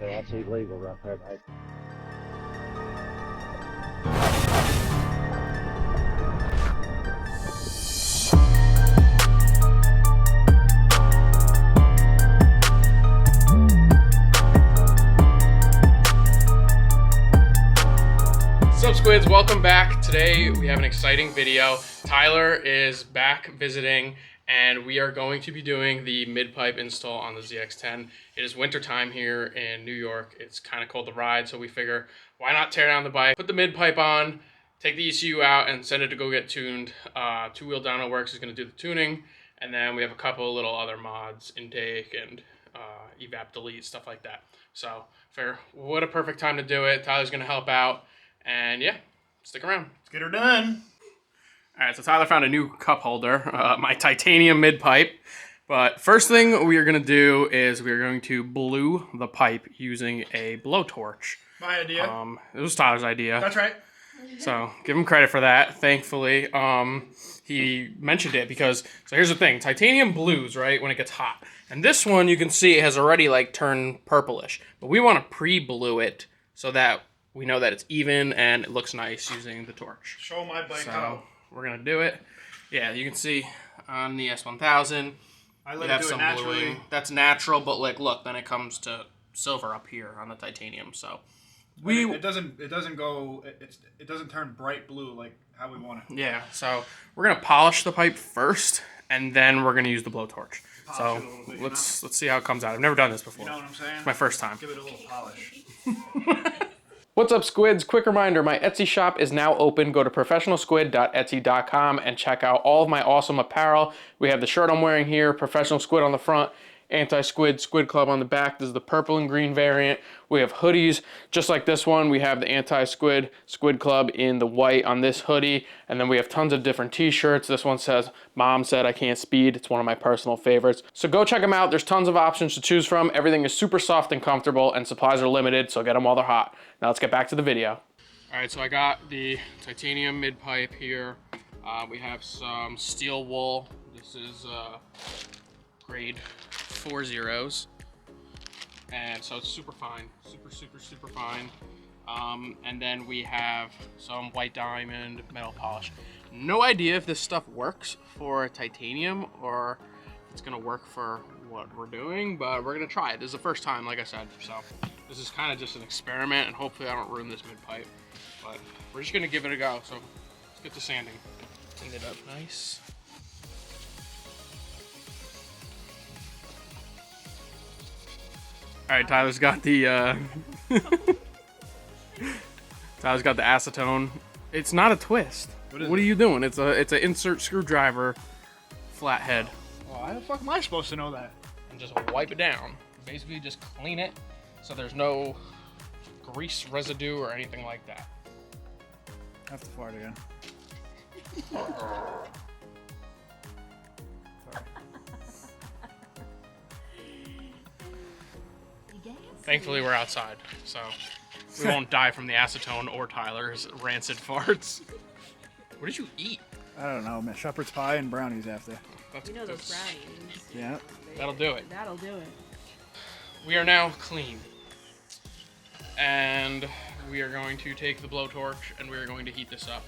Okay, that's illegal right there, mate. What's up, Squids? Welcome back. Today we have an exciting video. Tyler is back visiting and we are going to be doing the mid-pipe install on the ZX-10. It is winter time here in New York. It's kind of cold to ride, so we figure why not tear down the bike, put the mid-pipe on, take the ECU out and send it to go get tuned. Two-wheel dyno works is going to do the tuning, and then we have a couple of little other mods, intake and evap delete, stuff like that. So figure what a perfect time to do it. Tyler's going to help out. And yeah, stick around. Let's get her done. All right, so Tyler found a new cup holder, my titanium mid-pipe. But first thing we are going to do is we are going to blue the pipe using a blowtorch. My idea. It was Tyler's idea. That's right. So give him credit for that, thankfully. He mentioned it because, so here's the thing, titanium blues, right, when it gets hot. And this one, you can see it has already like turned purplish. But we want to pre-blue it so that we know that it's even and it looks nice using the torch. Show my bike So how. we're going to do it. Yeah, you can see on the S1000, I we let have it do some it naturally. bluing. That's natural, but like, look, then it comes to silver up here on the titanium. So It doesn't turn bright blue like how we want it. yeah, so we're gonna polish the pipe first, and then we're gonna use the blowtorch. So Polish it a little bit, let's see how it comes out. I've never done this before. You know what I'm saying? It's my first time. Give it a little polish. What's up, Squids? Quick reminder, my Etsy shop is now open. Go to professionalsquid.etsy.com and check out all of my awesome apparel. We have the shirt I'm wearing here, Professional Squid on the front, Anti-Squid, Squid Club on the back. This is the purple and green variant. We have hoodies just like this one. We have the Anti-Squid, Squid Club in the white on this hoodie. And then we have tons of different t-shirts. This one says, Mom said I can't speed. It's one of my personal favorites. So go check them out. There's tons of options to choose from. Everything is super soft and comfortable, and supplies are limited, so get them while they're hot. Now let's get back to the video. All right, so I got the titanium mid-pipe here. We have some steel wool. This is grade 4.0s, and so it's super fine, super fine. And then we have some white diamond metal polish. No idea if this stuff works for titanium or if it's gonna work for what we're doing, but we're gonna try it. This is the first time, like I said, so this is kind of just an experiment, and hopefully I don't ruin this mid-pipe, but we're just gonna give it a go. So let's get to sanding. Clean it up nice. All right, Tyler's got the Tyler's got the acetone. It's not a twist. What are you doing? It's an insert screwdriver flathead. Well, how the fuck am I supposed to know that? And just wipe it down. Basically, just clean it so there's no grease residue or anything like that. I have to fart again. Thankfully, we're outside, so we won't die from the acetone or Tyler's rancid farts. What did you eat? I don't know, man. Shepherd's pie and brownies after. You know those brownies. Yeah. That'll do it. That'll do it. We are now clean. And we are going to take the blowtorch and we are going to heat this up.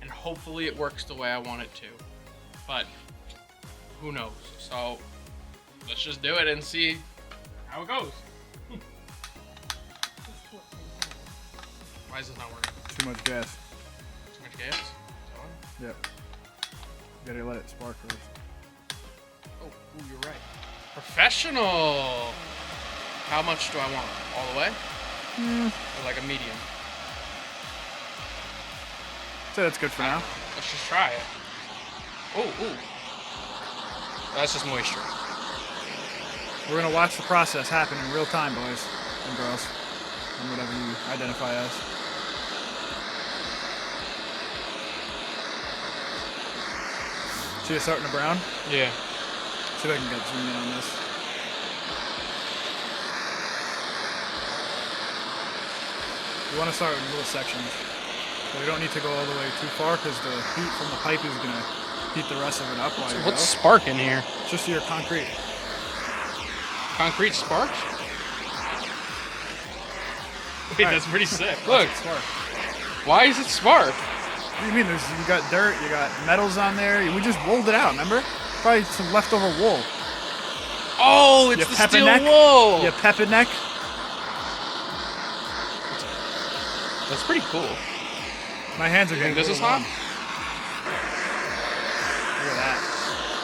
And hopefully it works the way I want it to. But who knows? So let's just do it and see how it goes. Why is this not working? Too much gas. Too much gas? Is that on? Yep. You gotta let it spark first. Oh, ooh, you're right. Professional! How much do I want? All the way? Or like a medium? So that's good for now. Let's just try it. Oh, ooh. That's just moisture. We're gonna watch the process happen in real time, boys and girls, and whatever you identify as. See it starting to brown? Yeah. See if I can get zoom in on this. You want to start in little sections. So we don't need to go all the way too far because the heat from the pipe is going to heat the rest of it up while you go. What's sparking here? It's just your concrete. Concrete sparks? Wait, that's pretty sick. Watch Look, it spark. why is it spark? What do you mean? You got dirt, you got metals on there. We just rolled it out, remember? Probably some leftover wool. Oh, it's You the pepper steel neck? wool. You pepper neck. That's pretty cool. My hands are You getting think this is a little hot? warm. Look at that.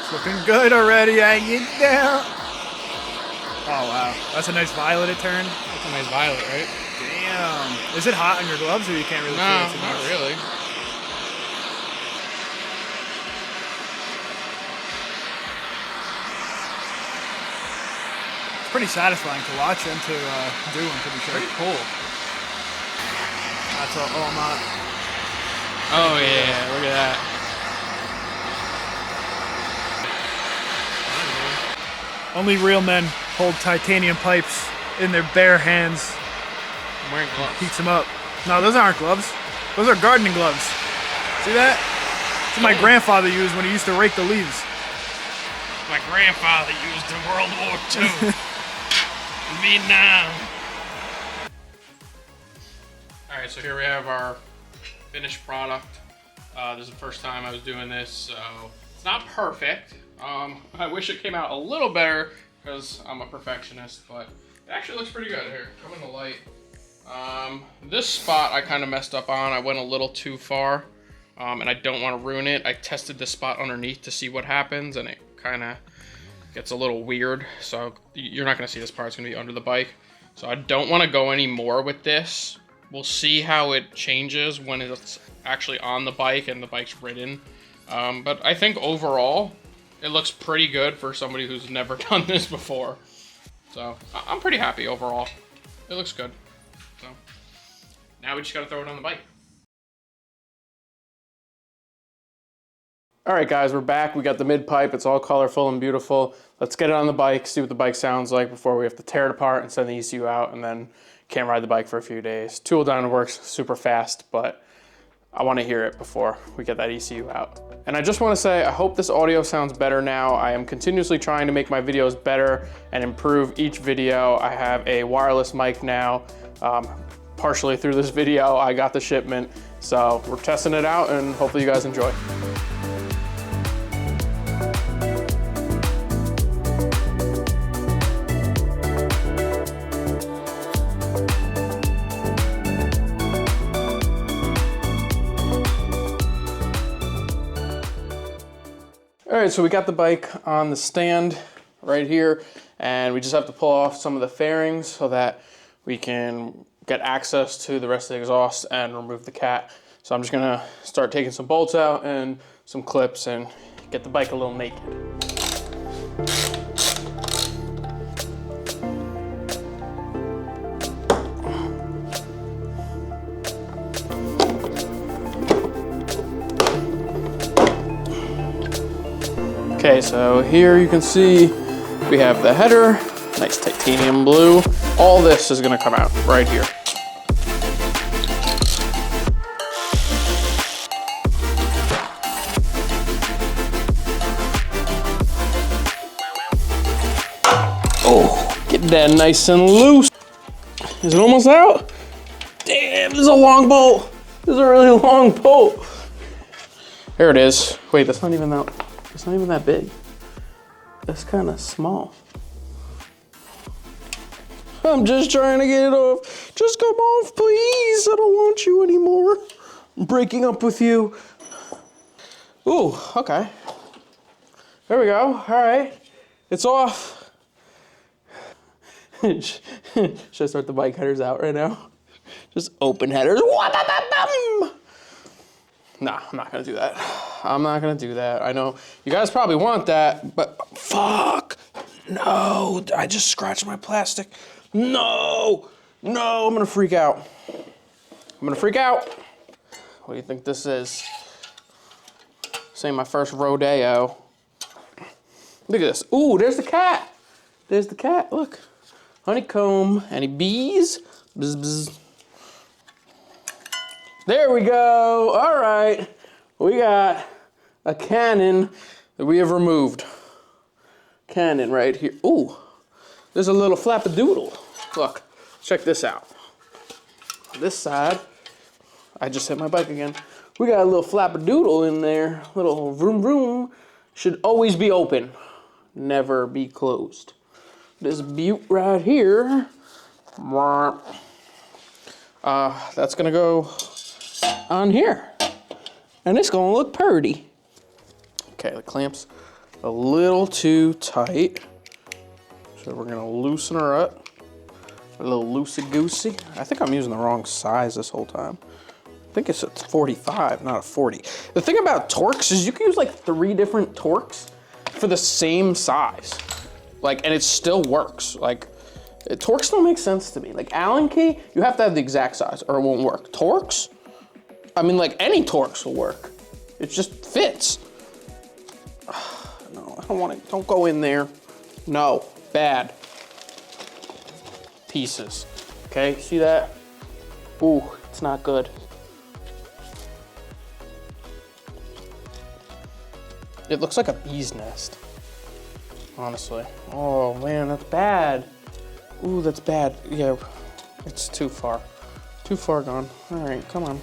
It's looking good already. I get down. Oh wow, that's a nice violet it turned. That's a nice violet, right? Damn. Is it hot on your gloves, or you can't really feel No, it too not much? really. It's pretty satisfying to watch and to do. I'm pretty sure. Pretty cool. That's all. Oh, I'm not. Oh yeah, look at that. Only real men hold titanium pipes in their bare hands. I'm wearing gloves. Heats them up. No, those aren't gloves. Those are gardening gloves. See that? That's what my grandfather used when he used to rake the leaves. My grandfather used in World War II. Vietnam. All right, so here we have our finished product. This is the first time I was doing this, so it's not perfect. I wish it came out a little better because I'm a perfectionist, but it actually looks pretty good. Here, come in the light. This spot I kind of messed up on. I went a little too far, and I don't want to ruin it. I tested this spot underneath to see what happens, and it kind of gets a little weird. So you're not going to see this part. It's going to be under the bike. So I don't want to go any more with this. We'll see how it changes when it's actually on the bike and the bike's ridden. But I think overall, it looks pretty good for somebody who's never done this before. So I'm pretty happy overall. It looks good. So now we just gotta throw it on the bike. All right, guys, we're back. We got the mid pipe. It's all colorful and beautiful. Let's get it on the bike, see what the bike sounds like before we have to tear it apart and send the ECU out, and then can't ride the bike for a few days. Tool down works super fast, but I want to hear it before we get that ECU out. And I just want to say, I hope this audio sounds better now. I am continuously trying to make my videos better and improve each video. I have a wireless mic now. Partially through this video, I got the shipment. So we're testing it out and hopefully you guys enjoy. All right, so we got the bike on the stand right here, and we just have to pull off some of the fairings so that we can get access to the rest of the exhaust and remove the cat. So I'm just gonna start taking some bolts out and some clips and get the bike a little naked. Okay, so here you can see we have the header, nice titanium blue. All this is gonna come out right here. Oh, get that nice and loose. Is it almost out? Damn, this is a long bolt. This is a really long bolt. There it is. Wait, that's not even that. It's not even that big. That's kind of small. I'm just trying to get it off. Just come off, please. I don't want you anymore. I'm breaking up with you. Ooh, okay. There we go. All right. It's off. Should I start the bike headers out right now? Just open headers. Nah, I'm not gonna do that. I'm not gonna do that. I know you guys probably want that, but fuck. No, I just scratched my plastic. No, I'm gonna freak out. I'm gonna freak out. What do you think this is? This ain't my first rodeo. Look at this. Ooh, there's the cat. There's the cat, look. Honeycomb, any bees? Bzz, bzz. There we go. All right. We got a cannon that we have removed. Cannon right here. Ooh, there's a little flapadoodle. Look, check this out. this side, I just hit my bike again. We got a little flapperdoodle in there, little vroom vroom. Should always be open, never be closed. This butte right here, that's gonna go on here. And it's gonna look purty. Okay, the clamp's a little too tight. So we're gonna loosen her up. A little loosey-goosey. I think I'm using the wrong size this whole time. I think it's a 45, not a 40. The thing about Torx is you can use like 3 different Torx for the same size. Like, and it still works. Like, Torx don't make sense to me. Like Allen key, you have to have the exact size or it won't work. Torx, I mean like any Torx will work. It just fits. No, I don't want it, don't go in there. No, bad. Pieces, okay, see that? Ooh, it's not good. It looks like a bee's nest, honestly. Oh man, that's bad. Ooh, that's bad. Yeah, it's too far gone. All right, come on.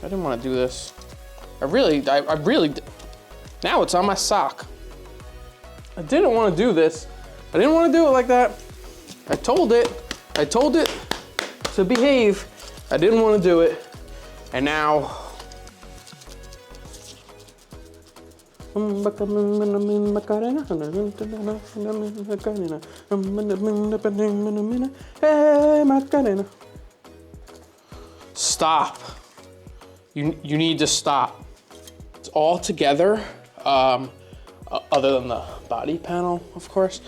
I didn't want to do this. I really, now it's on my sock. I didn't want to do this. I didn't want to do it like that. I told it to behave. I didn't want to do it. And now, stop. You need to stop. It's all together, other than the body panel, of course.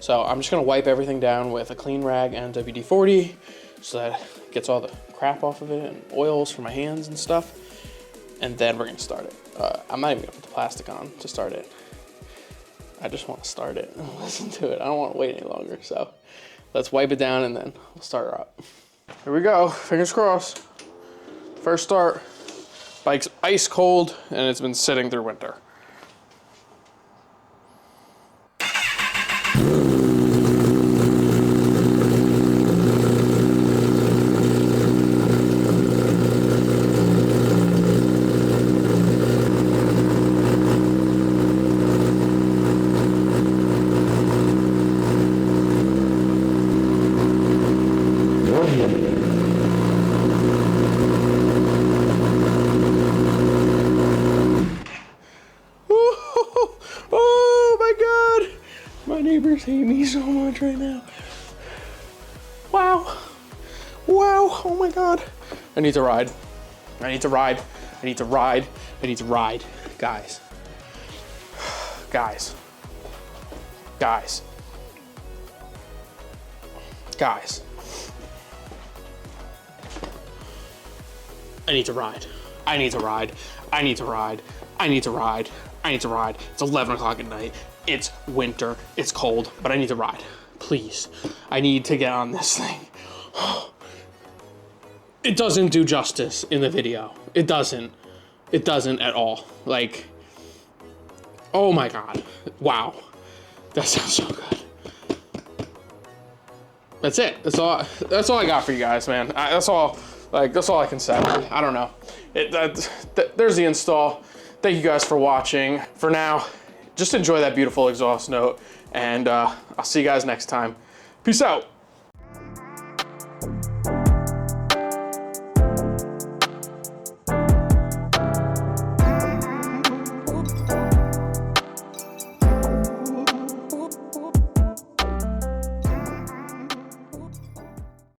So I'm just gonna wipe everything down with a clean rag and WD-40 so that it gets all the crap off of it and oils from my hands and stuff. And then we're gonna start it. I'm not even gonna put the plastic on to start it. I just wanna start it and listen to it. I don't wanna wait any longer. So let's wipe it down and then we'll start her up. Here we go, fingers crossed. First start, bike's ice cold and it's been sitting through winter. Neighbors hate me so much right now. Wow. Wow. Oh my God. I need to ride. I need to ride. I need to ride. I need to ride. Guys. Guys. Guys. Guys. I need to ride. I need to ride. I need to ride. I need to ride. I need to ride. It's 11 o'clock at night. It's winter, it's cold, but I need to ride. Please, I need to get on this thing. It doesn't do justice in the video. It doesn't. It doesn't at all. Like, oh my God. Wow. That sounds so good. That's it. That's all I got for you guys, man. That's all I can say. I don't know. There's the install. Thank you guys for watching. For now, just enjoy that beautiful exhaust note, and I'll see you guys next time. Peace out.